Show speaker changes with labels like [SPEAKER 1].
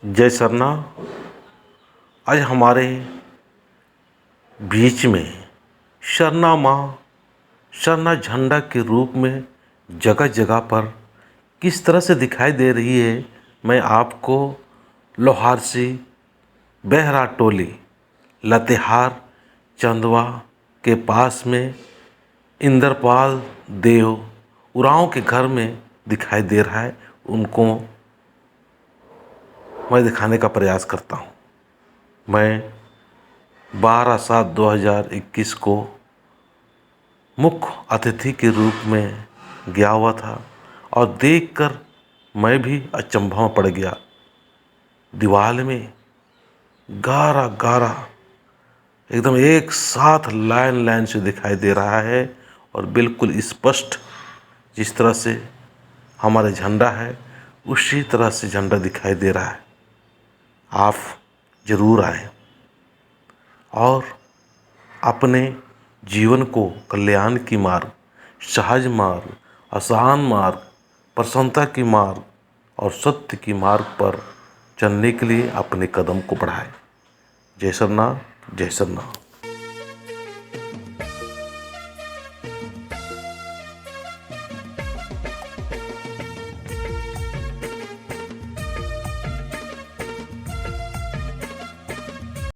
[SPEAKER 1] जय सरना। आज हमारे बीच में सरना माँ, सरना झंडा के रूप में जगह जगह पर किस तरह से दिखाई दे रही है, मैं आपको लोहारसी, बेहरा टोली, लतेहार चंदवा के पास में इंद्रपाल देव उरांव के घर में दिखाई दे रहा है। उनको मैं दिखाने का प्रयास करता हूँ। मैं 12/7/2021 को मुख्य अतिथि के रूप में गया हुआ था और देखकर मैं भी अचंभा में पड़ गया। दीवार में गारा गारा एकदम एक साथ लाइन लाइन से दिखाई दे रहा है और बिल्कुल स्पष्ट जिस तरह से हमारा झंडा है उसी तरह से झंडा दिखाई दे रहा है। आप जरूर आएं और अपने जीवन को कल्याण की मार्ग, सहज मार्ग, आसान मार्ग, प्रसन्नता की मार्ग और सत्य की मार्ग पर चलने के लिए अपने कदम को बढ़ाएं। जय सरना, जय सरना।